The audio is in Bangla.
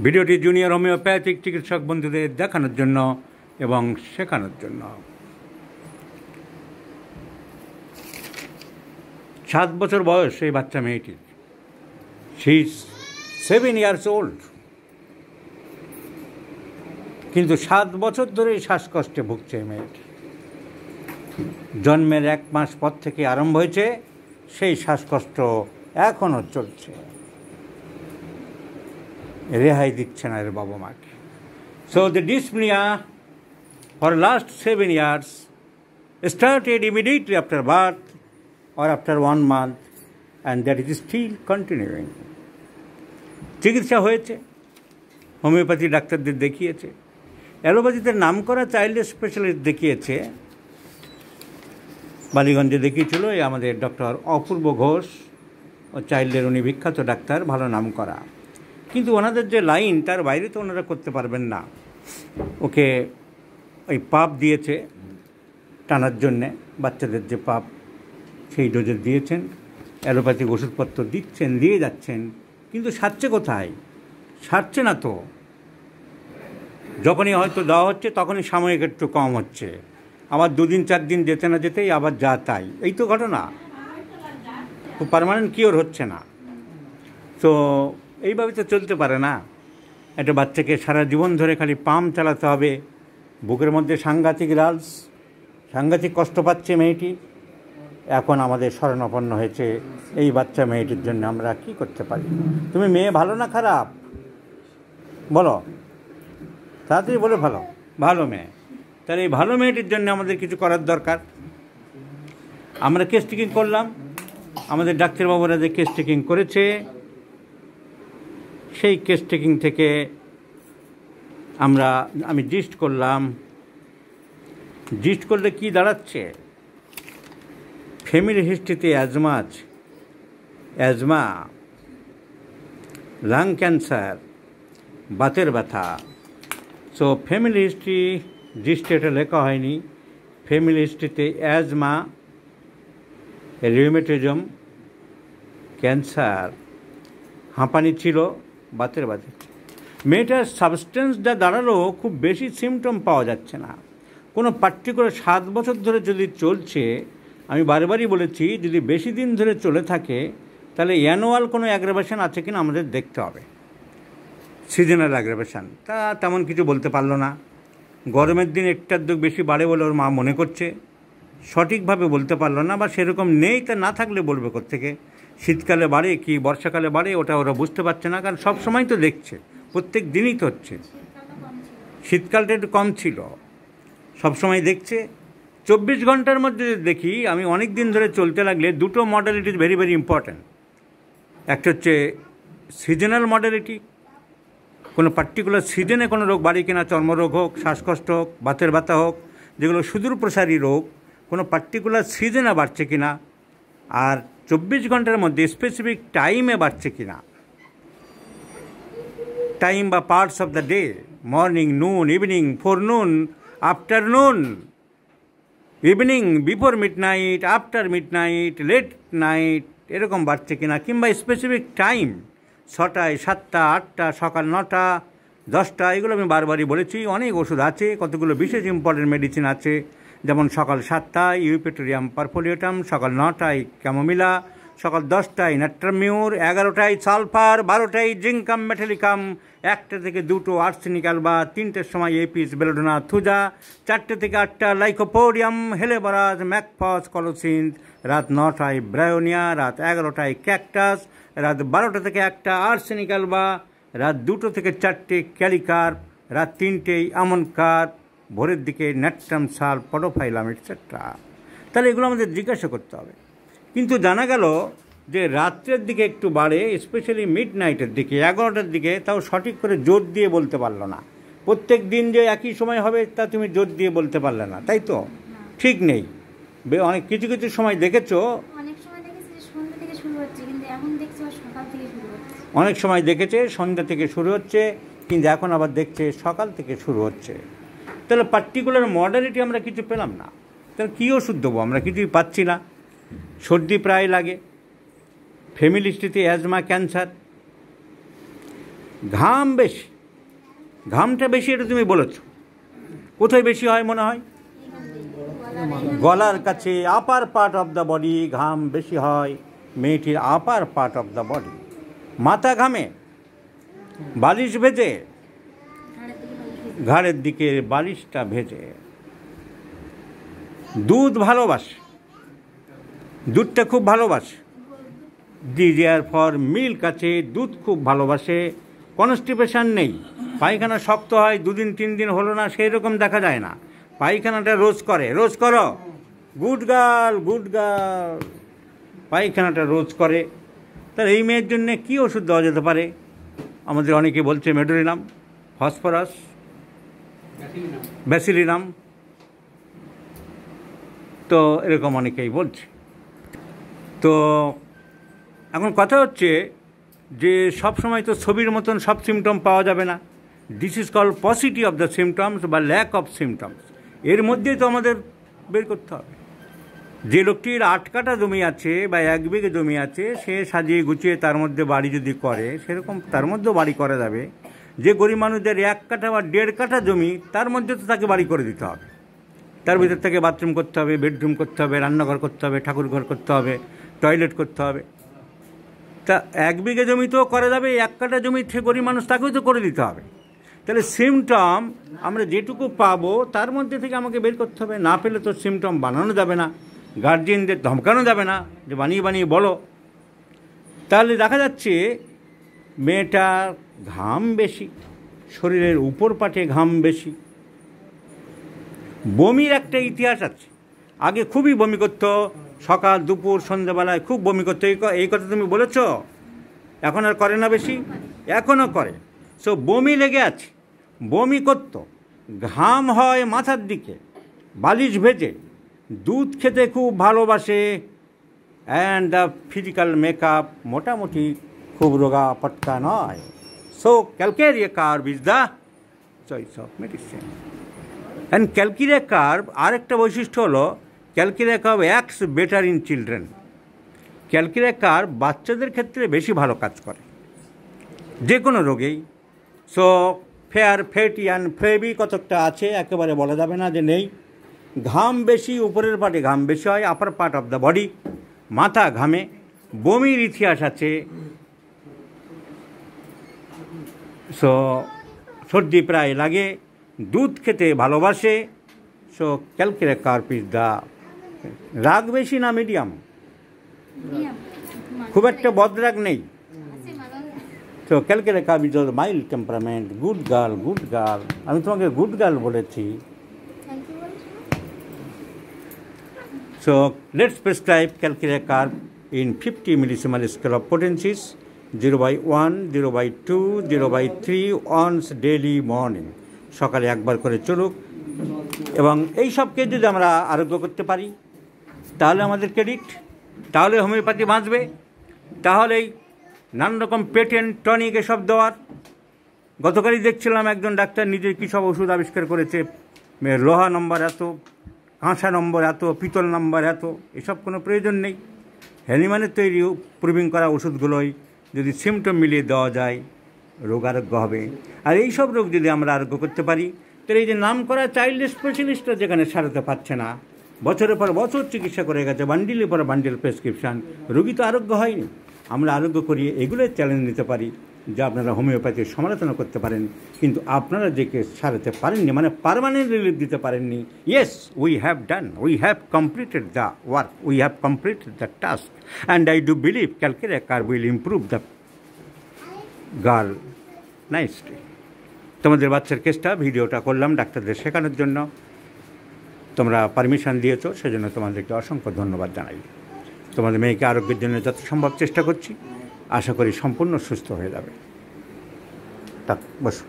ভিডিওটি জুনিয়র হোমিওপ্যাথিক চিকিৎসক বন্ধুদের দেখানোর জন্য এবং শেখানোর জন্য। 7 বছর বয়স এই বাচ্চা মেয়েটির। শি ইজ 7 years old, কিন্তু 7 বছর ধরেই শ্বাসকষ্টে ভুগছে এই মেয়েটি। জন্মের 1 মাস পর থেকে আরম্ভ হয়েছে, সেই শ্বাসকষ্ট এখনও চলছে, রেহাই দিচ্ছে না এর বাবা মাকে। So the dyspnea for last 7 years started immediately after birth or after 1 month, and that is still continuing. চিকিৎসা হয়েছে, হোমিওপ্যাথি ডাক্তারদের দেখিয়েছে, অ্যালোপ্যাথিতে নাম করা চাইল্ড স্পেশালিস্ট দেখিয়েছে, বালিগঞ্জে দেখিয়েছিল এই আমাদের ডক্টর অপূর্ব ঘোষ, ও চাইল্ডের উনি বিখ্যাত ডাক্তার, ভালো নাম করা। কিন্তু ওনাদের যে লাইন তার বাইরে তো ওনারা করতে পারবেন না। ওকে ওই পাপ দিয়েছে টানার জন্যে, বাচ্চাদের যে পাপ সেই ডোজে দিয়েছেন, অ্যালোপ্যাথিক ওষুধপত্র দিচ্ছেন, দিয়ে যাচ্ছেন, কিন্তু সারছে কোথায়? সারছে না তো। যখনই হয়তো দেওয়া হচ্ছে তখনই সাময়িক একটু কম হচ্ছে, আবার 2 দিন 4 দিন যেতে না যেতেই আবার যা তাই, এই তো ঘটনা। খুব পার্মানেন্ট কিওর হচ্ছে না। তো এইভাবে তো চলতে পারে না। একটা বাচ্চাকে সারা জীবন ধরে খালি পাম্প চালাতে হবে, বুকের মধ্যে সাংঘাতিক রালস, সাংঘাতিক কষ্ট পাচ্ছে মেয়েটি। এখন আমাদের শরণাপন্ন হয়েছে এই বাচ্চা মেয়েটির জন্য আমরা কি করতে পারি? তুমি মেয়ে ভালো না খারাপ বলো, তাড়াতাড়ি বলে ভালো, ভালো মেয়ে। তাহলে এই ভালো মেয়েটির জন্য আমাদের কিছু করার দরকার। আমরা কেস টেকিং করলাম, আমাদের ডাক্তারবাবুরা যে কেস টেকিং করেছে, সেই কেস টেকিং থেকে আমি জিস্ট করলাম। জিস্ট করলে কি দাঁড়াচ্ছে? ফ্যামিলি হিস্ট্রিতে অ্যাজমা, লাং ক্যান্সার, বাতের ব্যথা। সো ফ্যামিলি হিস্ট্রি জিস্টে এটা লেখা হয়নি। ফ্যামিলি হিস্ট্রিতে অ্যাজমা, রিউমেটিজম, ক্যান্সার, হাঁপানি ছিল, বাতের ব্যথা। মেয়েটার সাবস্টেন্স যা দাঁড়ালো, খুব বেশি সিমটম পাওয়া যাচ্ছে না। কোনো পার্টিকুলার 7 বছর ধরে যদি চলছে, আমি বারবারই বলেছি, যদি বেশি দিন ধরে চলে থাকে তাহলে অ্যানুয়াল কোনো অ্যাগ্রাভেশন আছে কিনা আমাদের দেখতে হবে। সিজনাল অ্যাগ্রাভেশন তা তেমন কিছু বলতে পারলো না। গরমের দিন একটু বেশি বাড়ে বলে ওর মা মনে করছে, সঠিকভাবে বলতে পারলো না, বা সেরকম নেই, তা না থাকলে বলবে কোত্থেকে? শীতকালে বাড়ে কি বর্ষাকালে বাড়ে ওটা ওরা বুঝতে পারছে না, কারণ সব সময় তো দেখছে, প্রত্যেক দিনই তো হচ্ছে। শীতকালটা একটু কম ছিল, সব সময় দেখছে। 24 ঘন্টার মধ্যে দেখি আমি অনেক দিন ধরে চলতে লাগলে 2টো modality is very very important. একটা হচ্ছে সিজনাল মডালিটি, কোনো পার্টিকুলার সিজনে কোনো রোগ বাড়ে কিনা, চর্মরোগ হোক, শ্বাসকষ্ট হোক, বাতের ব্যথা হোক, যেগুলো সুদূর প্রসারী রোগ, কোনো পার্টিকুলার সিজনে বাড়ছে কিনা, আর 24 ঘন্টার মধ্যে স্পেসিফিক টাইমে বাড়ছে কিনা। টাইম বা parts of the day, morning, noon, evening, forenoon, afternoon, evening, before midnight, after midnight, late night, এরকম বাড়ছে কিনা, কিংবা স্পেসিফিক টাইম 6টায়, 7টা, 8টা, সকাল 9টা, 10টা, এগুলো আমি বারবারই বলেছি। অনেক ওষুধ আছে, কতগুলো বিশেষ ইম্পর্টেন্ট মেডিসিন আছে, যেমন সকাল 7টায় ইউপেটোরিয়াম পারফোলিয়েটাম, সকাল 9টায় ক্যামোমিলা, সকাল 10টায় নাট্রামিউর, 11টায় সালফার, 12টায় জিঙ্কাম মেটালিকাম, 1টা থেকে 2টো আর্সেনিক অ্যালবা, 3টের সময় এপিস বেলোডোনা থুজা, 4টে থেকে 8টা লাইকোপোডিয়াম, হেলেবরাজ, ম্যাকফস, কলোসিন, রাত 9টায় ব্রায়োনিয়া, রাত 11টায় ক্যাকটাস, রাত 12টা থেকে 1টা আর্সেনিক অ্যালবা, রাত 2টো থেকে 4টে ক্যালিকার্প, রাত 3টেই আমনকার্প, ভোরের দিকে ন্যাট্রাম সাল, পডোফাইলাম, এটসেট্রা। তাহলে এগুলো আমাদের জিজ্ঞাসা করতে হবে। কিন্তু জানা গেল যে রাত্রের দিকে একটু বাড়ে, স্পেশালি মিড নাইটের দিকে, 11টার দিকে, তাও সঠিক করে জোর দিয়ে বলতে পারলো না। প্রত্যেক দিন যে একই সময় হবে তা তুমি জোর দিয়ে বলতে পারলে না, তাই তো? ঠিক নেই। অনেক কিছু কিছু সময় দেখেছো, অনেক সময় দেখেছে সন্ধ্যা থেকে শুরু হচ্ছে, কিন্তু এখন আবার দেখছে সকাল থেকে শুরু হচ্ছে। তাহলে পার্টিকুলার মডালিটি আমরা কিছু পেলাম না, তাহলে কী ওষুধ দেবো? আমরা কিছুই পাচ্ছি না। সর্দি প্রায় লাগে, ফ্যামিলি হিস্ট্রিতে অ্যাজমা, ক্যান্সার, ঘাম বেশি, ঘামটা বেশি, এটা তুমি বলেছ। কোথায় বেশি হয় মনে হয়? গলার কাছে, আপার পার্ট অফ দ্য বডি ঘাম বেশি হয়, মেয়েটির আপার পার্ট অফ দ্য বডি। মাথা ঘামে, বালিশ ভেজে, ঘাড়ের দিকে বালিশটা ভেজে। দুধ ভালোবাসে, দুধটা খুব ভালোবাসে। ডিজায়ার ফর মিল্ক আছে, দুধ খুব ভালোবাসে। কনস্টিপেশন নেই, পায়খানা শক্ত হয় 2 দিন 3 দিন হলো না সেই রকম দেখা যায় না। পায়খানাটা রোজ করে, রোজ করো, গুড গার্ল গুড গার্ল, পায়খানাটা রোজ করে। তার এই মেয়ের জন্য কী ওষুধ দেওয়া যেতে পারে? আমাদের অনেকে বলছে মেডোরিনাম, ফসফরাস, ব্যাসিলিনাম, তো এরকম অনেকেই বলছে। তো এখন কথা হচ্ছে যে সব সময় তো ছবির মতন সব সিমটম পাওয়া যাবে না। This is called paucity of the symptoms বা ল্যাক অফ সিমটমস। এর মধ্যেই তো আমাদের বের করতে হবে। যে লোকটির 8 কাঠা জমি আছে বা 1 বিঘে জমি আছে, সে সাজিয়ে গুছিয়ে তার মধ্যে বাড়ি যদি করে, সেরকম তার মধ্যেও বাড়ি করা যাবে। যে গরিব মানুষদের 1 কাঠা বা 1.5 কাঠা জমি, তার মধ্যে তো তাকে বাড়ি করে দিতে হবে। তার ভিতর থেকে বাথরুম করতে হবে, বেডরুম করতে হবে, রান্নাঘর করতে হবে, ঠাকুরঘর করতে হবে, টয়লেট করতে হবে। তা 1 বিঘে জমি তো করা যাবে, 1 কাঠা জমি গরিব মানুষ তাকেও তো করে দিতে হবে। তাহলে সিমটম আমরা যেটুকু পাবো তার মধ্যে থেকে আমাকে বের করতে হবে। না পেলে তো সিমটম বানানো যাবে না, গার্জিয়ানদের ধমকানো যাবে না যে বানিয়ে বানিয়ে বলো। তাহলে দেখা যাচ্ছে মেয়েটার ঘাম বেশি, শরীরের উপর পাটে ঘাম বেশি। বমির একটা ইতিহাস আছে। আগে খুবই বমি করতো, সকাল দুপুর সন্ধ্যাবেলায় খুব বমি করতো। এই কথা তুমি বলেছ। এখন আর করে না বেশি? এখনও করে। সো বমি লেগে আছে, বমি করতো, ঘাম হয় মাথার দিকে, বালিশ ভেজে, দুধ খেতে খুব ভালোবাসে, অ্যান্ড দ্য ফিজিক্যাল মেকআপ মোটামুটি খুব রোগা পটকা নয়। So calcarea curve is the choice of medicine. And calcarea curve আরেকটা বৈশিষ্ট্য হলো, calcarea curve acts better in children. Calcarea curve বাচ্চাদের ক্ষেত্রে বেশি ভালো কাজ করে যে কোনো রোগেই। সো ফেয়ার, ফ্যাটি অ্যান্ড ফ্লেভি কতকটা আছে, একেবারে বলা যাবে না যে নেই। ঘাম বেশি, উপরের পাটে ঘাম বেশি হয়, আপার পার্ট অফ দ্য বডি। মাথা ঘামে, বমির ইতিহাস আছে। সো সর্দি প্রায় লাগে, দুধ খেতে ভালোবাসে। So calcarea curve is the. রাগ বেশি না মিডিয়াম? খুব একটা বদরাগ নেই। তো calcarea curve is the mild temperament, good girl good girl. আমি তোমাকে গুড গার্ল বলেছি। So let's prescribe calcaria carb in 50 millisiemens scale of potencies, 0/1, 0/2, 0/3 once daily morning. সকালে একবার করে চলুক। এবং এই সবকে যদি আমরা আরোগ্য করতে পারি তাহলে আমাদের ক্রেডিট, তাহলে হোমিওপ্যাথি বাঁচবে। তাহলেই নানা রকম পেটেন্ট টনিক এসব দেওয়ার। গতকালই দেখছিলাম একজন ডাক্তার নিজের কী সব ওষুধ আবিষ্কার করেছে। লোহা নম্বর এত, কাঁসা নম্বর এত, পিতল নম্বর এত, এসব কোনো প্রয়োজন নেই। হ্যানিম্যানের তৈরি প্রুভিং করা ওষুধগুলোই যদি সিমটম মিলিয়ে দেওয়া যায়, রোগ আরোগ্য হবে। আর এই সব রোগ যদি আমরা আরোগ্য করতে পারি, তাহলে এই যে নাম করা চাইল্ড স্পেশালিস্টরা যেখানে সারাতে পারছে না, বছরের পর বছর চিকিৎসা করে গেছে, বান্ডিলের পর বান্ডিল প্রেসক্রিপশান, রোগী তো আরোগ্য হয়নি। আমরা আরোগ্য করিয়ে এগুলোর চ্যালেঞ্জ নিতে পারি যা আপনারা হোমিওপ্যাথির সমালোচনা করতে পারেন, কিন্তু আপনারা যে কেস সারাতে পারেননি, মানে পার্মানেন্ট রিলিফ দিতে পারেননি। Yes, we have done, we have completed the work, we have completed the task, and I do believe calcarea curve will improve the girl nicely. তোমাদের বাচ্চার কেসটা ভিডিওটা করলাম ডাক্তারদের শেখানোর জন্য। তোমরা পারমিশন দিয়েছো, সেজন্য তোমাদেরকে অসংখ্য ধন্যবাদ জানাই। তোমাদের মেয়েকে আরোগ্যের জন্য যত সম্ভব চেষ্টা করছি, আশা করি সম্পূর্ণ সুস্থ হয়ে যাবে। বসো।